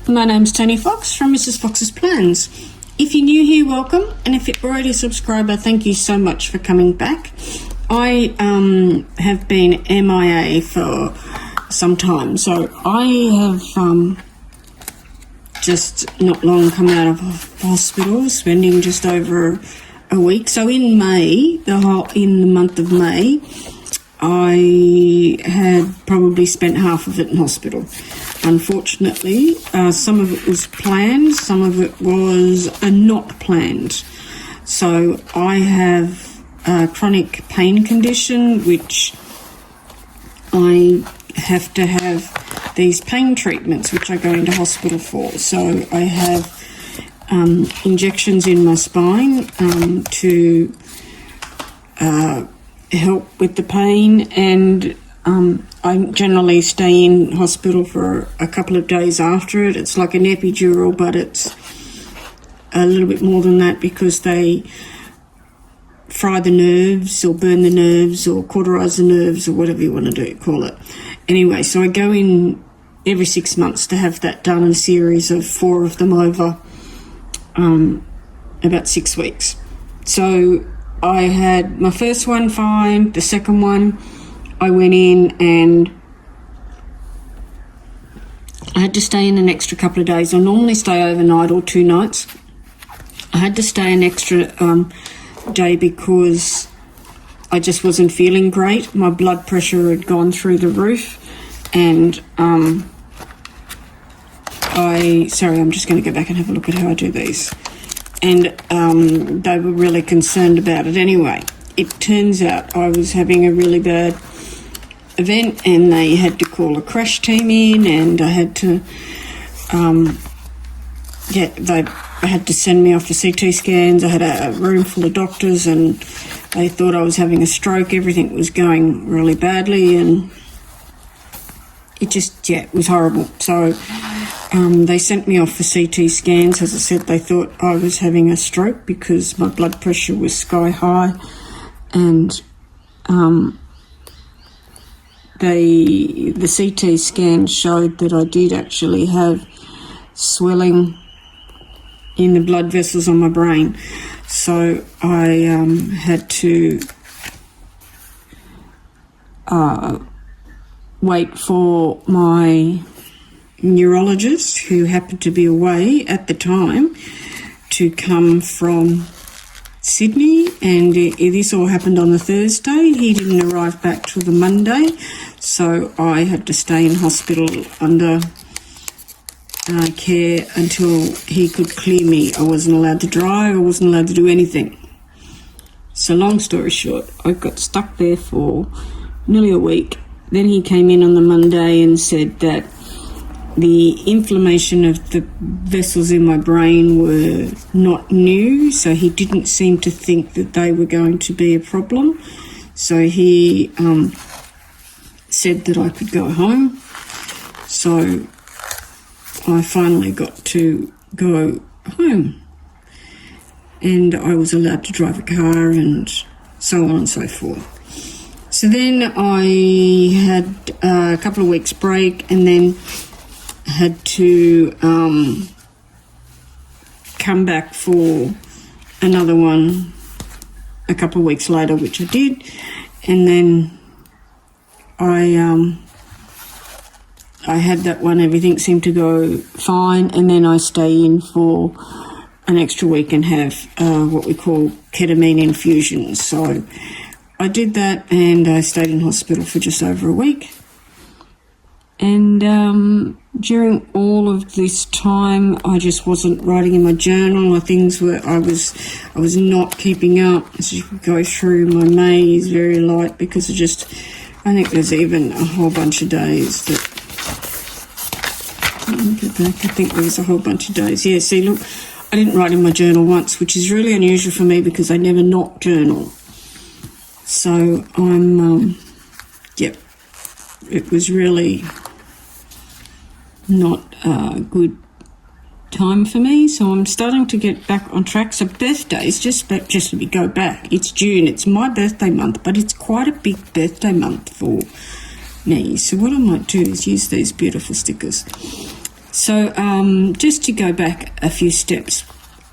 My name's Tony Fox from Mrs. Fox's Plans. If you're new here, welcome, and if you're already a subscriber, thank you so much for coming back. I have been MIA for some time, so I have just not long come out of hospital, spending just over a week. So in May, in the month of May, I had probably spent half of it in hospital. Unfortunately, some of it was planned, some of it was not planned. So I have a chronic pain condition, which I have to have these pain treatments, which I go into hospital for. So I have injections in my spine to help with the pain, and I generally stay in hospital for a couple of days after it. It's like an epidural, but it's a little bit more than that because they fry the nerves or burn the nerves or cauterize the nerves or whatever you want to call it. Anyway, so I go in every 6 months to have that done, in a series of 4 of them over about 6 weeks. So I had my first one fine, the second one I went in and I had to stay in an extra couple of days. I normally stay overnight or 2 nights. I had to stay an extra day because I just wasn't feeling great. My blood pressure had gone through the roof, and I'm just going to go back and have a look at how I do these. And they were really concerned about it. Anyway, it turns out I was having a really bad event and they had to call a crash team in, and I had to they had to send me off for CT scans. I had a room full of doctors and they thought I was having a stroke. Everything was going really badly and it just, it was horrible. So they sent me off for CT scans. As I said, they thought I was having a stroke because my blood pressure was sky high, and the CT scan showed that I did actually have swelling in the blood vessels on my brain. So I had to wait for my neurologist, who happened to be away at the time, to come from Sydney, and this all happened on the Thursday. He didn't arrive back till the Monday, so I had to stay in hospital under care until he could clear me. I wasn't allowed to drive, I wasn't allowed to do anything. So long story short, I got stuck there for nearly a week. Then he came in on the Monday and said that the inflammation of the vessels in my brain were not new, so he didn't seem to think that they were going to be a problem. So he said that I could go home. So I finally got to go home, and I was allowed to drive a car and so on and so forth. So then I had a couple of weeks break, and then had to come back for another one a couple of weeks later, which I did, and then I had that one. Everything seemed to go fine, and then I stay in for an extra week and have what we call ketamine infusions. So I did that, and I stayed in hospital for just over a week. And during all of this time, I just wasn't writing in my journal. I was not keeping up. As you go through, my May is very light because I think there's even a whole bunch of days that, I think there was a whole bunch of days. Yeah, see, look, I didn't write in my journal once, which is really unusual for me because I never not journal. So it was really not a good time for me. So I'm starting to get back on track. So birthdays, just let me go back. It's June. It's my birthday month, but it's quite a big birthday month for me. So what I might do is use these beautiful stickers. So just to go back a few steps,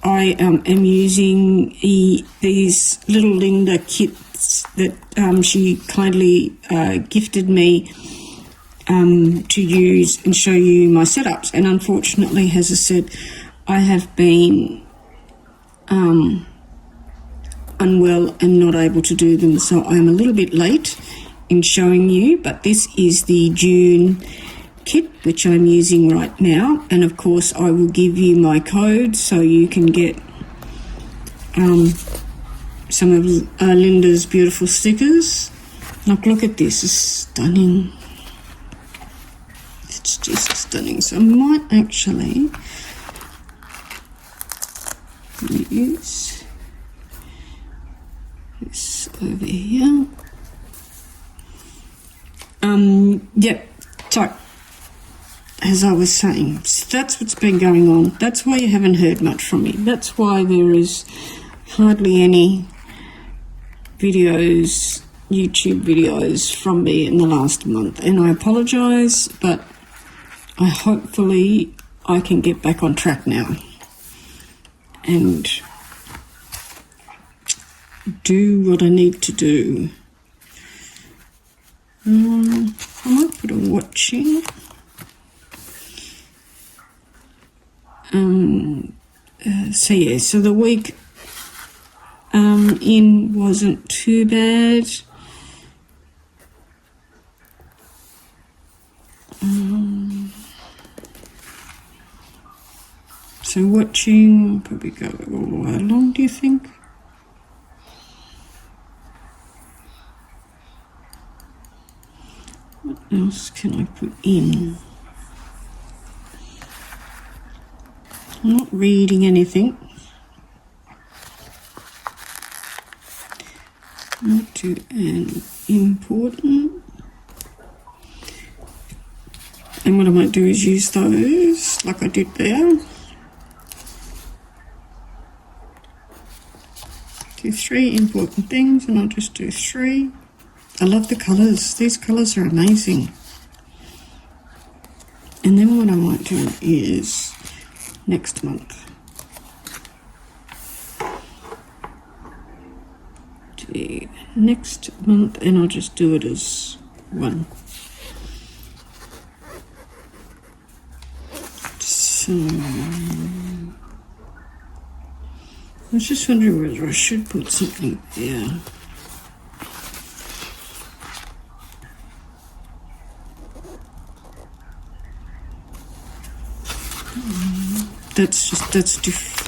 I am using these little Linda kits that she kindly gifted me to use and show you my setups. And unfortunately, as I said, I have been unwell and not able to do them, so I'm a little bit late in showing you, but this is the June kit which I'm using right now, and of course I will give you my code so you can get some of Linda's beautiful stickers. Look at this, it's stunning. It's just stunning. So I might actually use this over here. Yep, so as I was saying, that's what's been going on. That's why you haven't heard much from me. That's why there is hardly any videos, YouTube videos from me in the last month. And I apologise, but hopefully I can get back on track now and do what I need to do. I might put a watching. So the week in wasn't too bad. So watching, probably go how long do you think? What else can I put in? I'm not reading anything. Not too important. And what I might do is use those like I did there. Do 3 important things, and I'll just do 3. I love the colours. These colours are amazing. And then what I might do is next month. Next month, and I'll just do it as 1. So I was just wondering whether I should put something there.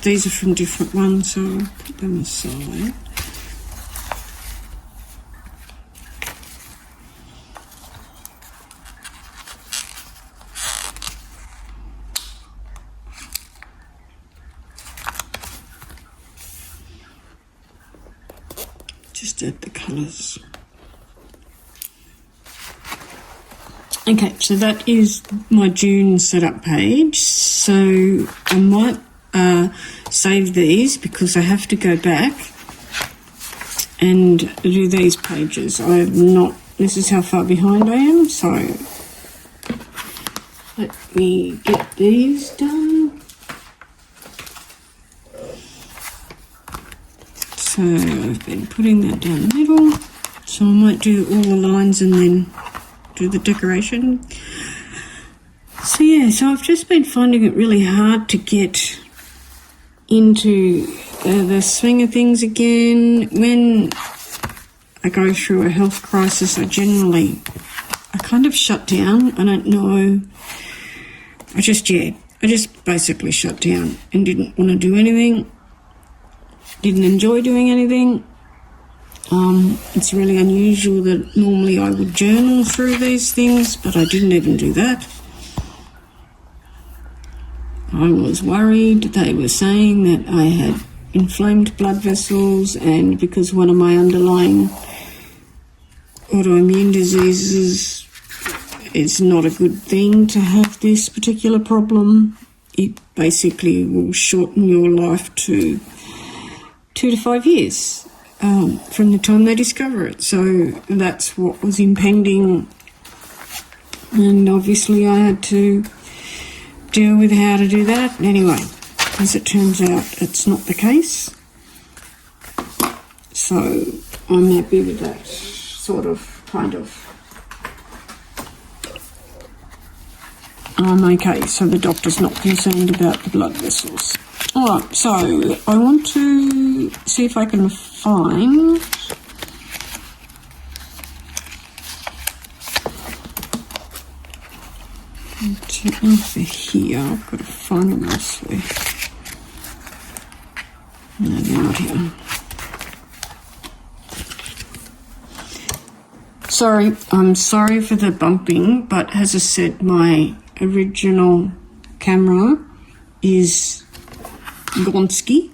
These are from different ones, so I'll put them aside. Just add the colours. Okay, so that is my June setup page. So I might save these because I have to go back and do these pages. This is how far behind I am, so let me get these done. So I've been putting that down the middle. So I might do all the lines and then do the decoration. So yeah, so I've just been finding it really hard to get into the swing of things again. When I go through a health crisis, I kind of shut down. I don't know. I just basically shut down and didn't want to do anything. Didn't enjoy doing anything. It's really unusual that normally I would journal through these things, but I didn't even do that. I was worried. They were saying that I had inflamed blood vessels, and because one of my underlying autoimmune diseases, it's not a good thing to have this particular problem. It basically will shorten your life to 2 to 5 years from the time they discover it. So that's what was impending, and obviously I had to deal with how to do that. Anyway, as it turns out, it's not the case. So I'm happy with that kind of. I'm okay, so the doctor's not concerned about the blood vessels. Alright, so I want to see if I can find over here. I've got to find them elsewhere. No, they're not here. Sorry, I'm sorry for the bumping, but as I said, my original camera is Gonski.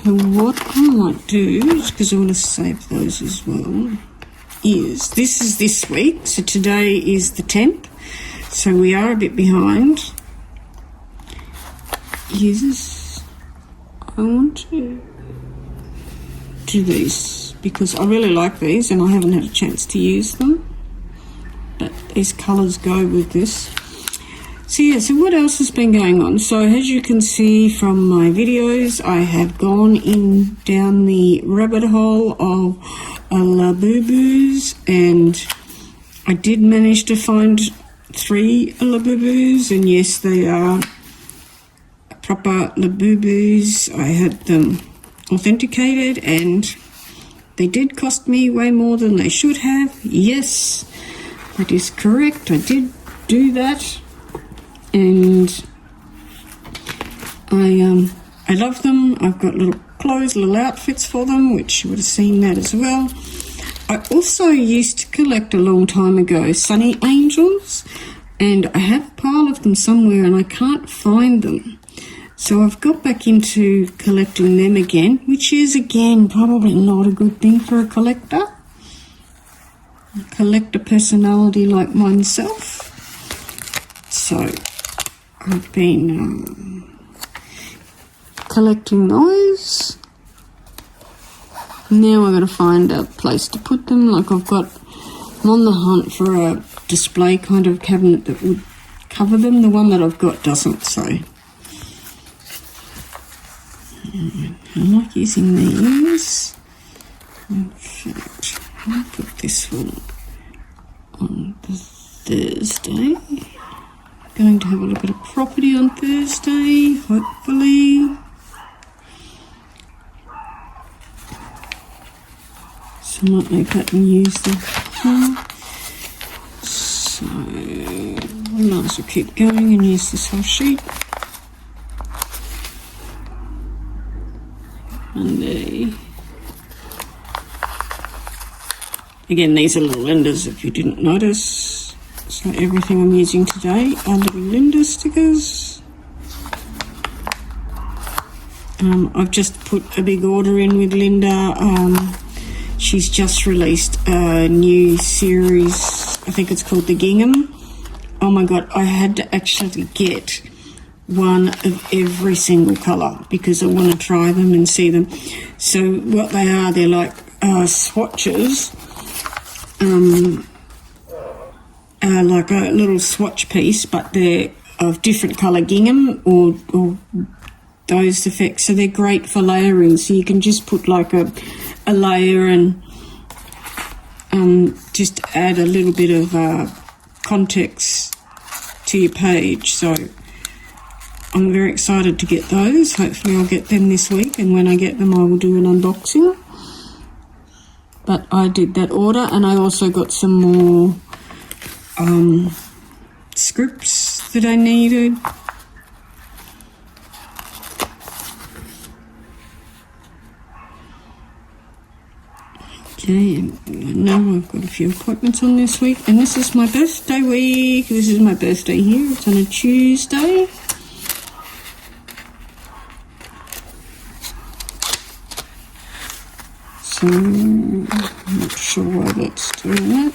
So what I might do, because I want to save those as well, is this week. So today is the 10th. So we are a bit behind. I want to do these because I really like these and I haven't had a chance to use them. But these colours go with this. So yeah, so what else has been going on? So as you can see from my videos, I have gone down the rabbit hole of Labubus, and I did manage to find 3 Labubus, and yes, they are proper Labubus. I had them authenticated and they did cost me way more than they should have. Yes, that is correct. I did do that. And I love them. I've got little clothes, little outfits for them, which you would have seen that as well. I also used to collect a long time ago Sunny Angels, and I have a pile of them somewhere and I can't find them. So I've got back into collecting them again, which is again probably not a good thing for a collector personality like myself. So I've been collecting those. Now I've got to find a place to put them. Like I'm on the hunt for a display kind of cabinet that would cover them. The one that I've got doesn't, so I like using these. In fact, I'll put this one on the Thursday. Going to have a look at a property on Thursday, hopefully. So I might make that and use them. So I might as well keep going and use this whole sheet. Monday. Again, these are little lenders if you didn't notice. So everything I'm using today are little Linda stickers. I've just put a big order in with Linda. She's just released a new series. I think it's called the Gingham. Oh my God, I had to actually get one of every single colour because I want to try them and see them. So what they are, they're like swatches. Like a little swatch piece, but they're of different colour gingham or those effects. So they're great for layering. So you can just put like a layer and just add a little bit of context to your page. So I'm very excited to get those. Hopefully I'll get them this week, and when I get them I will do an unboxing. But I did that order, and I also got some more scripts that I needed. Okay, and I know I've got a few appointments on this week, and this is my birthday week. This is my birthday here. It's on a Tuesday. So I'm not sure why that's doing that.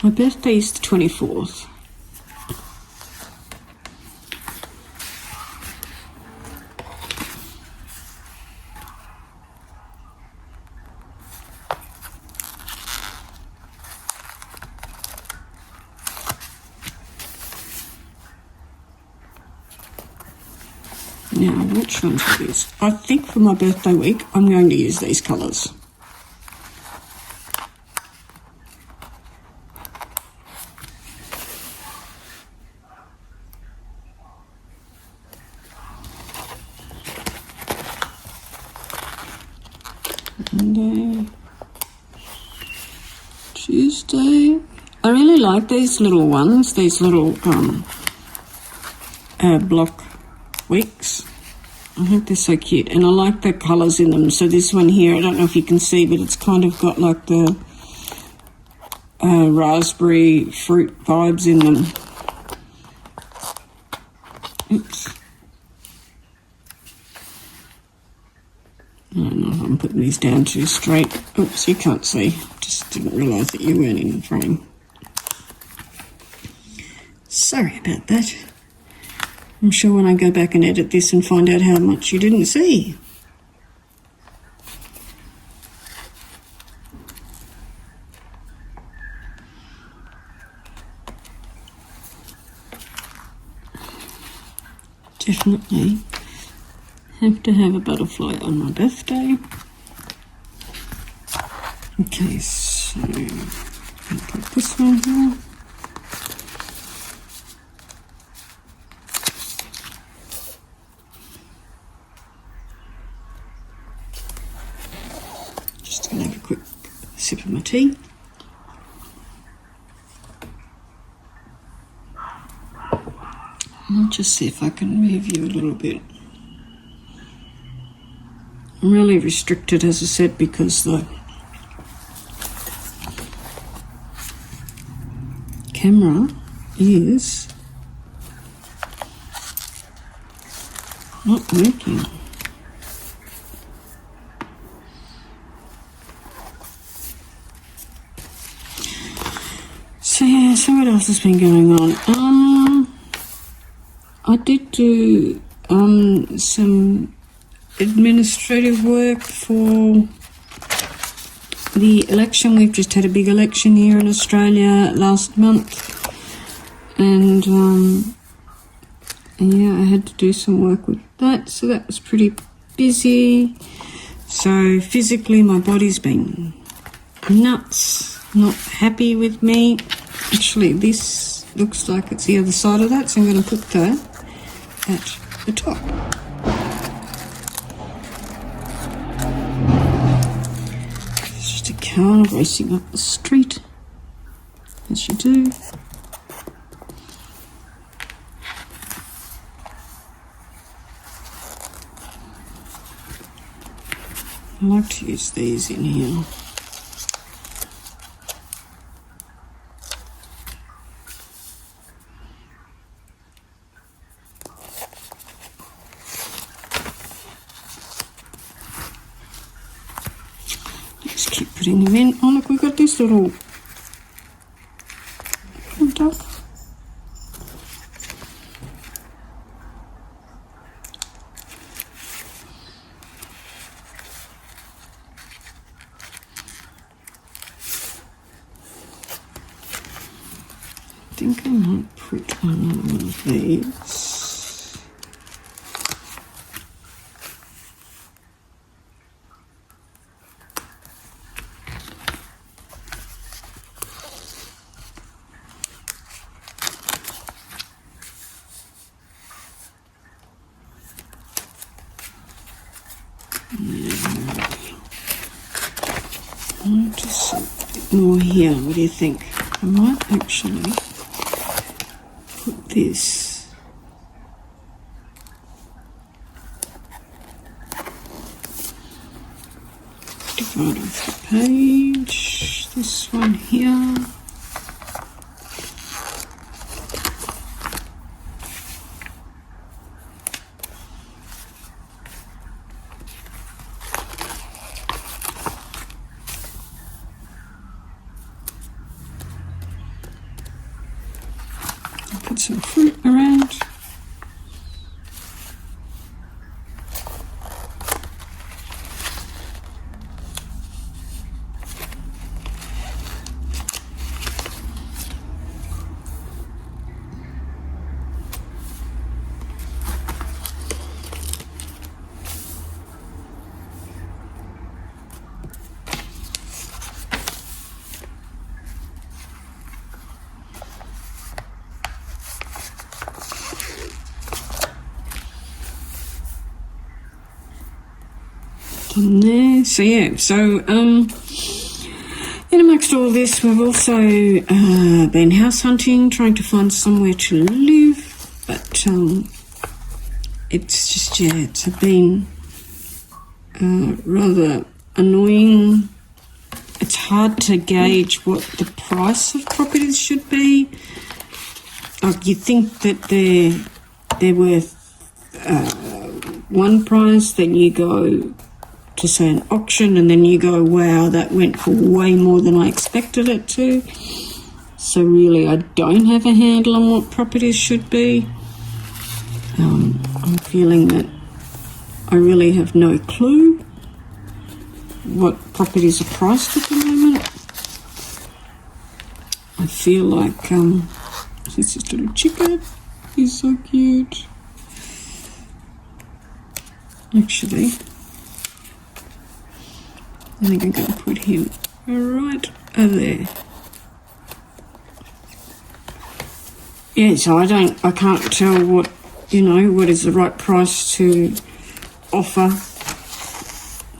My birthday is the 24th. Now, which ones are these? I think for my birthday week, I'm going to use these colours. Monday, Tuesday. I really like these little ones, these little block weeks. I think they're so cute, and I like the colours in them. So this one here, I don't know if you can see, but it's kind of got like the raspberry fruit vibes in them. Oops. I don't know if I'm putting these down too straight. Oops, you can't see. Just didn't realise that you weren't in the frame. Sorry about that. I'm sure when I go back and edit this and find out how much you didn't see. Definitely have to have a butterfly on my birthday. Okay, so I'll put this one here. Just going to have a quick sip of my tea. I'll just see if I can move you a little bit. I'm really restricted, as I said, because the camera is not working. So yeah, so what else has been going on? I did do some administrative work for the election. We've just had a big election here in Australia last month, and yeah, I had to do some work with that, so that was pretty busy. So physically my body's been nuts, not happy with me. Actually, this looks like it's the other side of that, so I'm going to put that at the top. It's just a car racing up the street, as you do. I like to use these in here. Just keep putting them in. Oh look, we've got this little duck. I think I might put on one of these. Just a bit more here. What do you think? I might actually put this divide off the page. This one here. Put some fruit around. done there. So yeah, so in amongst all this, we've also been house hunting, trying to find somewhere to live, but it's just, yeah, it's been rather annoying. It's hard to gauge what the price of properties should be. Like, you think that they're worth one price, then you go to, say, an auction, and then you go, wow, that went for way more than I expected it to. So really, I don't have a handle on what properties should be. I'm feeling that I really have no clue what properties are priced at the moment. I feel like this is little chicken. He's so cute. Actually, I think I'm going to put him right over there. Yeah, so I can't tell what, what is the right price to offer.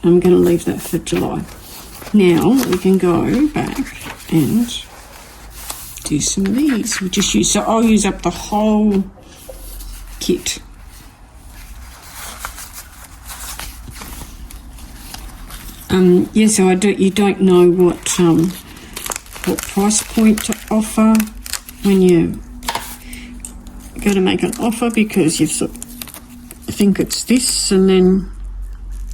I'm going to leave that for July. Now we can go back and do some of these. So I'll use up the whole kit. So you don't know what price point to offer when you go to make an offer, because you think it's this, and then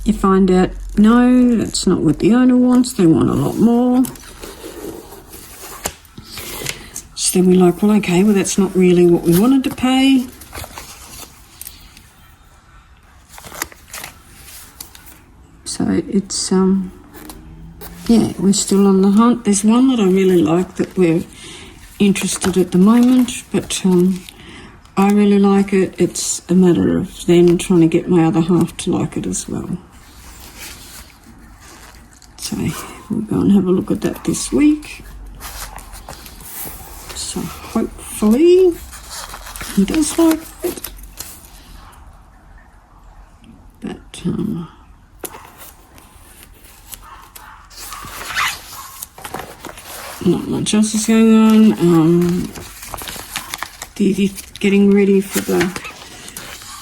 you find out, no, that's not what the owner wants. They want a lot more. So then we're like, well, okay, well, that's not really what we wanted to pay. So it's, we're still on the hunt. There's one that I really like that we're interested at the moment, but I really like it. It's a matter of then trying to get my other half to like it as well. So we'll go and have a look at that this week. So hopefully he does like it. But not much else is going on. Getting ready for the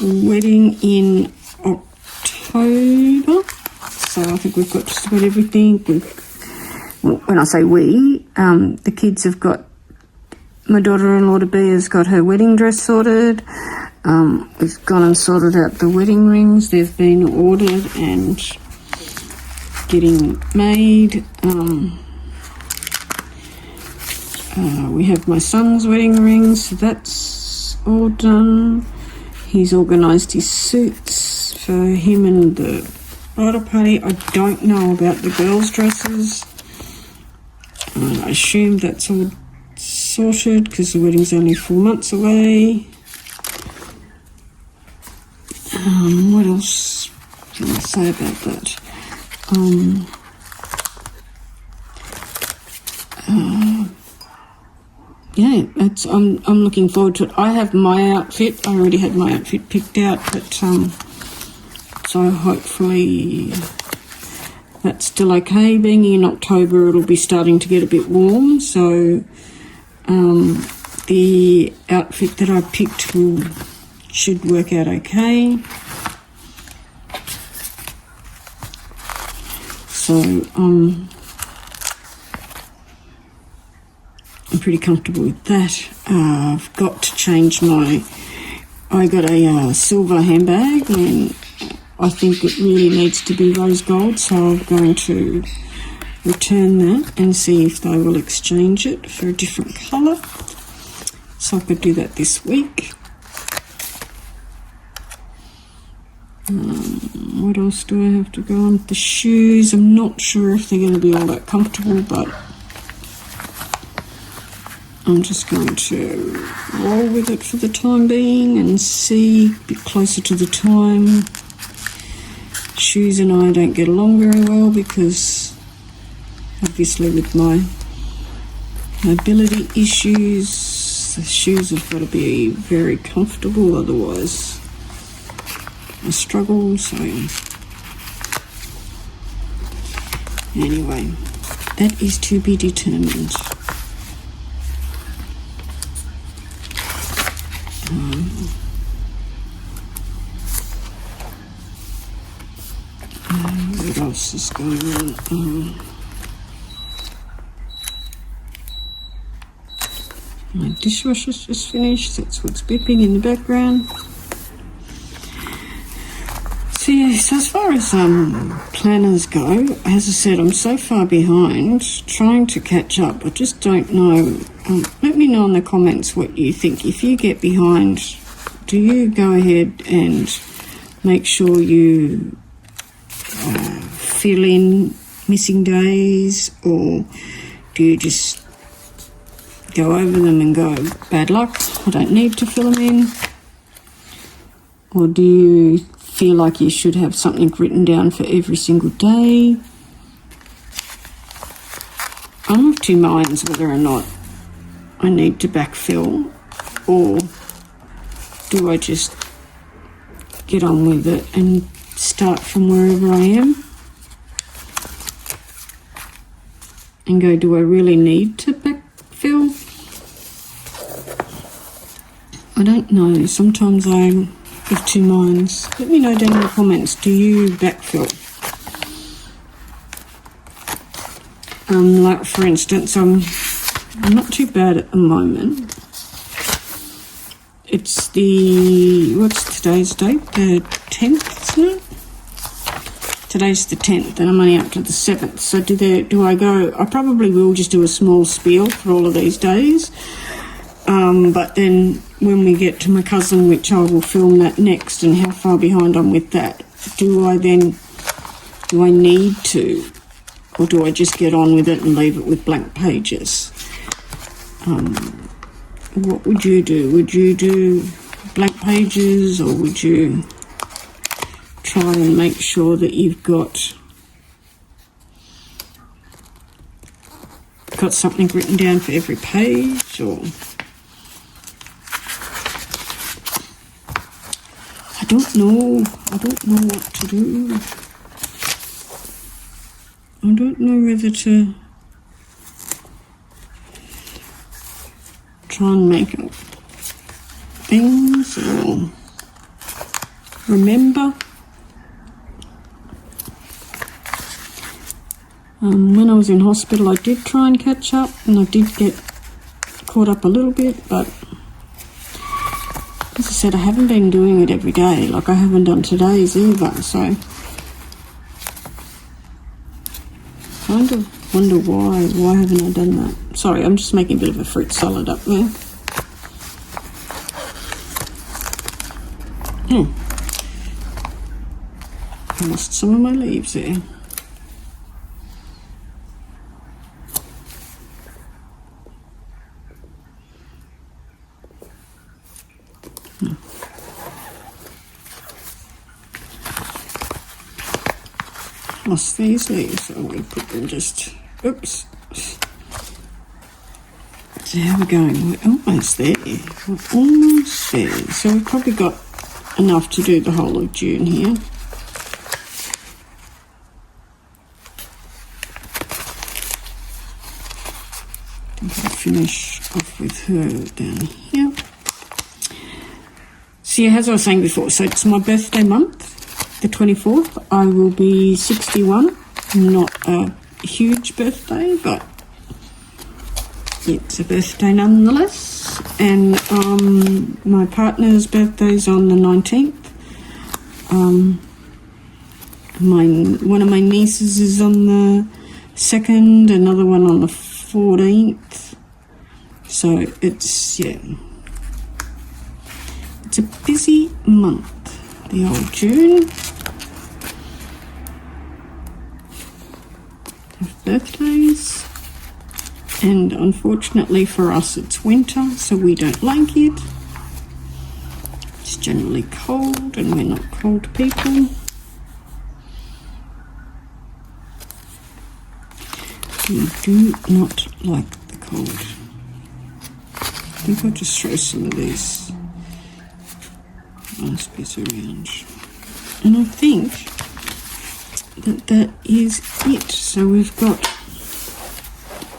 wedding in October. So I think we've got just about everything. When I say we, the kids have got, my daughter-in-law to be has got her wedding dress sorted. We've gone and sorted out the wedding rings. They've been ordered and getting made. We have my son's wedding rings, so that's all done. He's organised his suits for him and the bridal party. I don't know about the girls' dresses. I assume that's all sorted because the wedding's only 4 months away. What else can I say about that? I'm looking forward to it. I have my outfit. I already had my outfit picked out, but so hopefully that's still okay. Being in October, it'll be starting to get a bit warm, so the outfit that I picked should work out okay. So I'm pretty comfortable with that. I've got to change I got a silver handbag, and I think it really needs to be rose gold, so I'm going to return that and see if they will exchange it for a different colour. So I could do that this week. What else do I have to go on? The shoes, I'm not sure if they're going to be all that comfortable, but I'm just going to roll with it for the time being and see a bit closer to the time. Shoes and I don't get along very well because obviously with my mobility issues, the shoes have got to be very comfortable, otherwise I struggle. So Anyway, that is to be determined. What else is going on? My dishwasher's just finished. That's what's beeping in the background. So yes, as far as planners go, as I said, I'm so far behind trying to catch up. I just don't know. Let me know in the comments what you think. If you get behind, do you go ahead and make sure you fill in missing days, or do you just go over them and go, bad luck, I don't need to fill them in? Or do you feel like you should have something written down for every single day? I'm of two minds whether or not I need to backfill, or do I just get on with it and start from wherever I am and go, do I really need to backfill? I don't know. Sometimes I'm of two minds. Let me know down in the comments, do you backfill? Like for instance, I'm not too bad at the moment. It's what's today's date? The 10th, isn't it? Today's the 10th and I'm only up to the 7th. So do I go, I probably will just do a small spiel for all of these days. But then when we get to my cousin, which I will film that next, and how far behind I'm with that, do I need to, or do I just get on with it and leave it with blank pages? What would you do? Would you do blank pages, or would you try and make sure that you've got something written down for every page? Or I don't know what to do. I don't know whether to try and make up things or remember. When I was in hospital, I did try and catch up, and I did get caught up a little bit, but as I said, I haven't been doing it every day. Like, I haven't done today's either, so kind of wonder why haven't I done that? Sorry, I'm just making a bit of a fruit salad up there. I lost some of my leaves there. Lost these leaves. I'm going to put them just, oops. So how are we going? We're almost there. We're almost there. So we've probably got enough to do the whole of June here. I think I'll finish off with her down here. So yeah, as I was saying before, so it's my birthday month. The 24th, I will be 61. Not a huge birthday, but it's a birthday nonetheless. And my partner's birthday's on the 19th. One of my nieces is on the 2nd, another one on the 14th. So it's a busy month, the old June. Have birthdays, and unfortunately for us it's winter, so we don't like it. It's generally cold and we're not cold people. We do not like the cold. I think I'll just throw some of these nice bits around. And I think that is it. So we've got,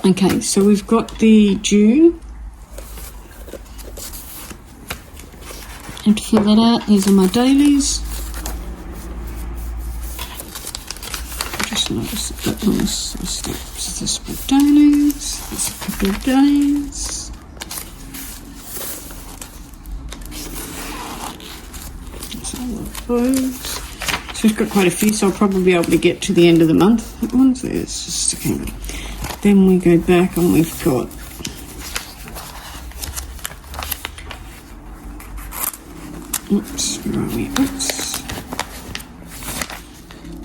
okay, so we've got the June. And to fill that out, these are my dailies. Just notice that one's steps. This my dailies. There's a couple of days. That's all of those. So we've got quite a few, so I'll probably be able to get to the end of the month. That one's there, it's just sticking. Then we go back and we've got where are we?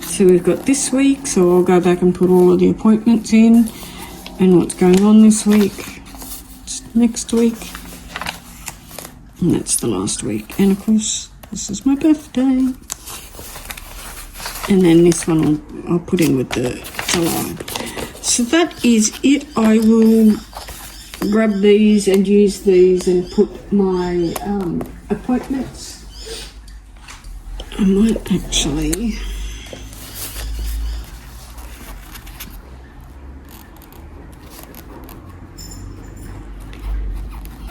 So we've got this week, so I'll go back and put all of the appointments in and what's going on this week, next week, and that's the last week. And of course, this is my birthday. And then this one I'll put in with the July. So that is it. I will grab these and use these and put my appointments. I might actually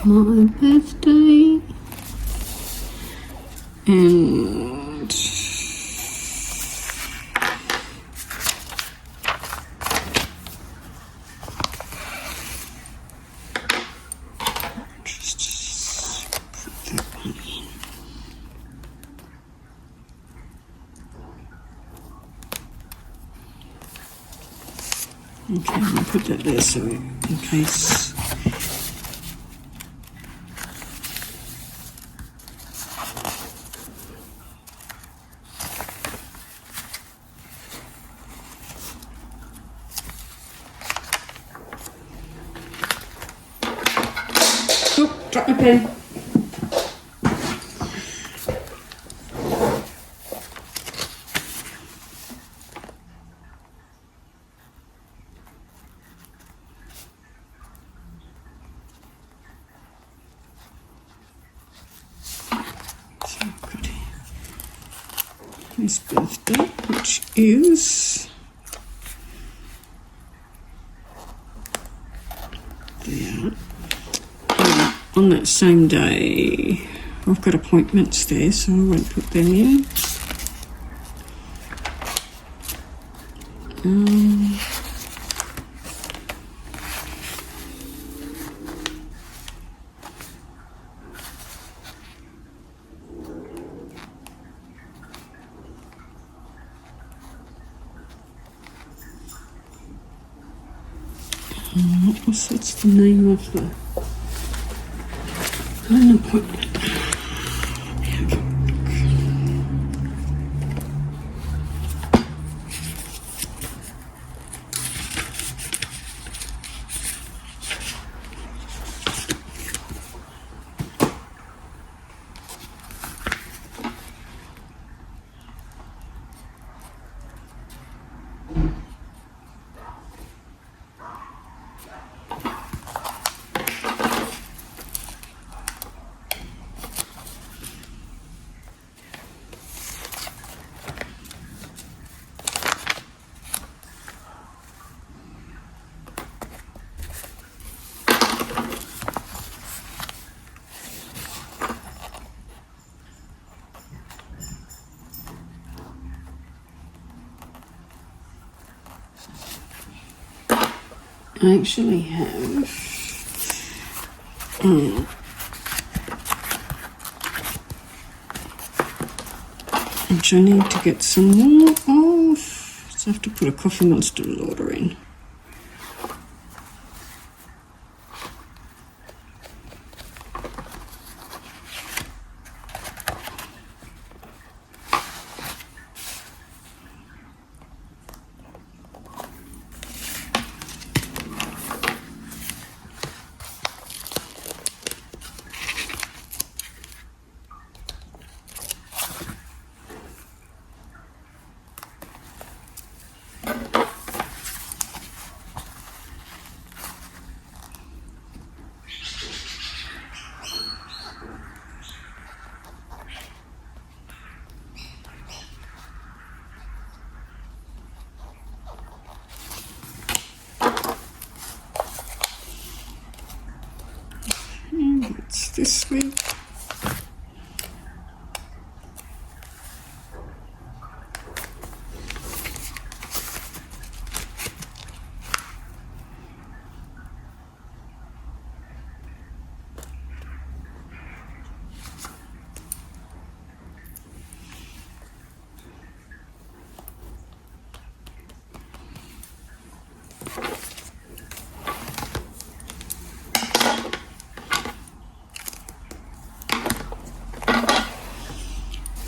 my birthday and just put that one in. Okay, I'll put that there so in case. Oh, drop my pen. His birthday, which is there. On that same day, I've got appointments there, so I won't put them in. What's the name of the an appointment? I actually have which I need to get some more of. So I have to put a Coffee Monster order in. next week.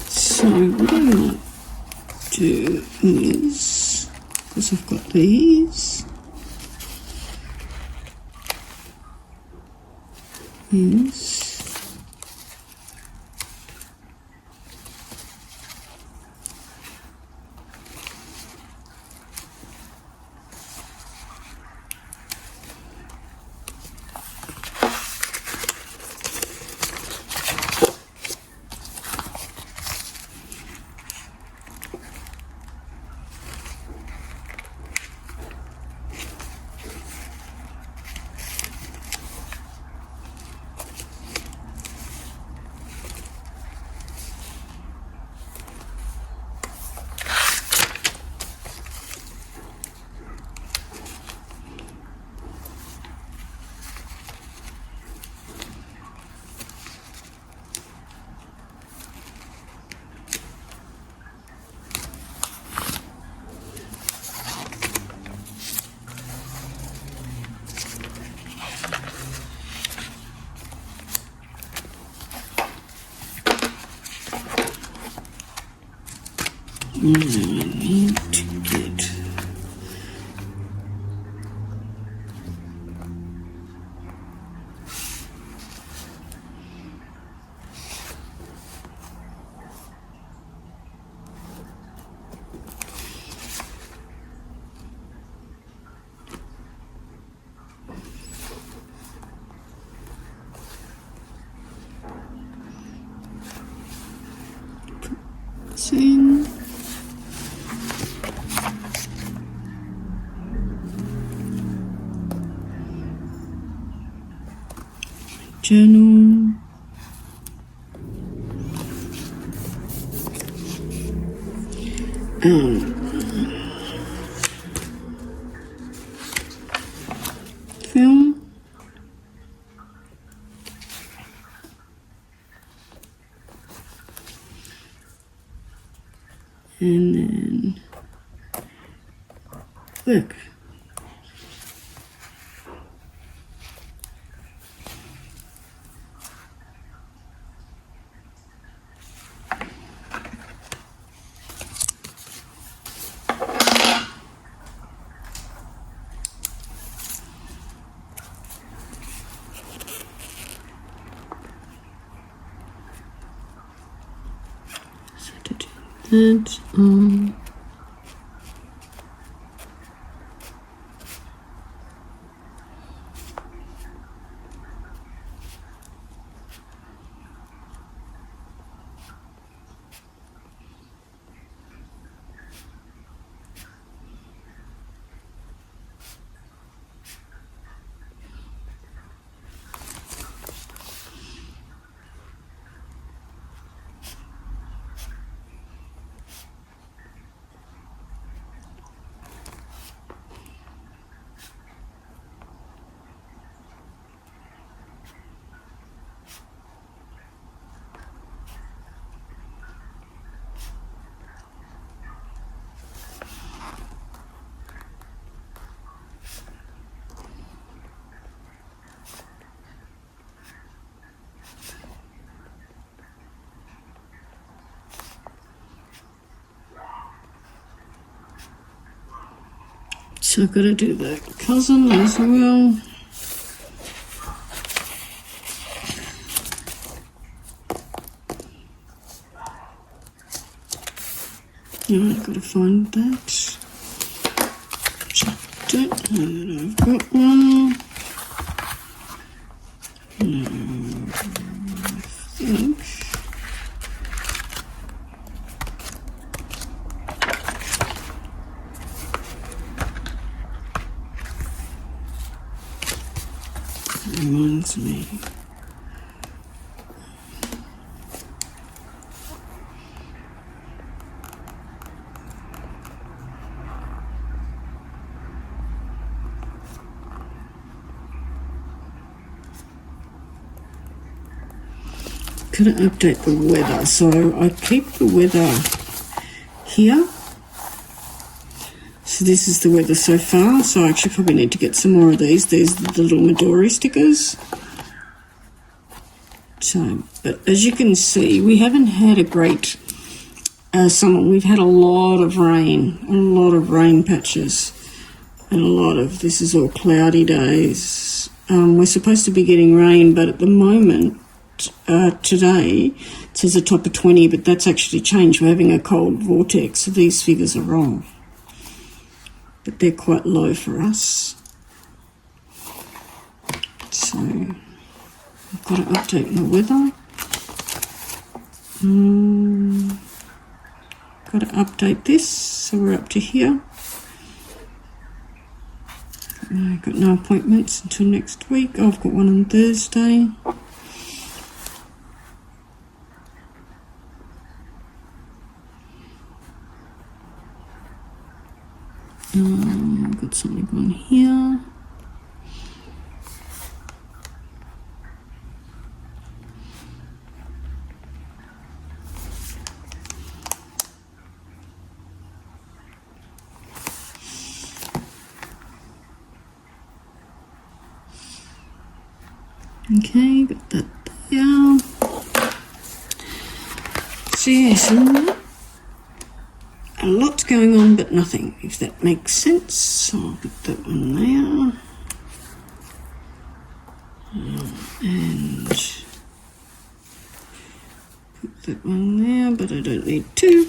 So what I might do is, because I've got these, I need to get in. Journal. Film. And then look. That so I've got to do the cousin as well. Now I've got to find that. Checked it, and I've got one. No, I think. Reminds me. Gotta update the weather. So I keep the weather here. So this is the weather so far. So I actually probably need to get some more of these. There's the little Midori stickers. So, but as you can see, we haven't had a great summer. We've had a lot of rain patches, and a lot of, this is all cloudy days. We're supposed to be getting rain, but at the moment, today, it says a top of 20, but that's actually changed. We're having a cold vortex, so these figures are wrong. But they're quite low for us. So I've got to update my weather. Got to update this, so we're up to here. I've got no appointments until next week. Oh, I've got one on Thursday. I've got something on here. Okay, got that there. So yes, a lot's going on, but nothing, if that makes sense. So I'll put that one there. And put that one there, but I don't need two.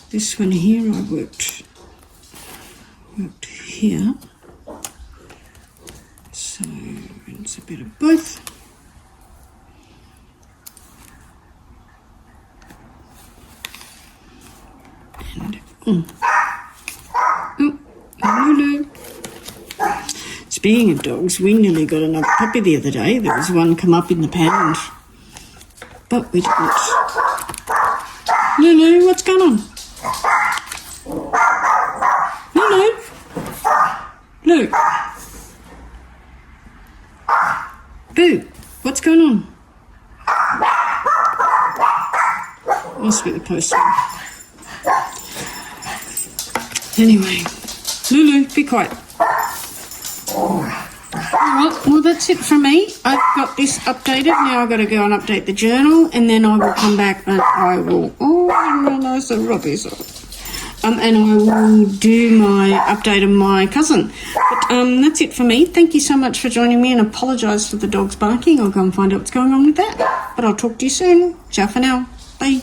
This one here, I worked here. So it's a bit of both. And Lulu. Speaking of dogs, we nearly got another puppy the other day. There was one come up in the pound, but we didn't. Lulu, what's going on? Lulu? Luke? Boo, what's going on? Must be the postman. Anyway, Lulu, be quiet. Alright, well that's it from me. I've got this updated. Now I've got to go and update the journal, and then I will come back and I will, I didn't realise the rubbish. And I will do my update of my cousin. But that's it for me. Thank you so much for joining me, and apologise for the dogs barking. I'll go and find out what's going on with that. But I'll talk to you soon. Ciao for now. Bye.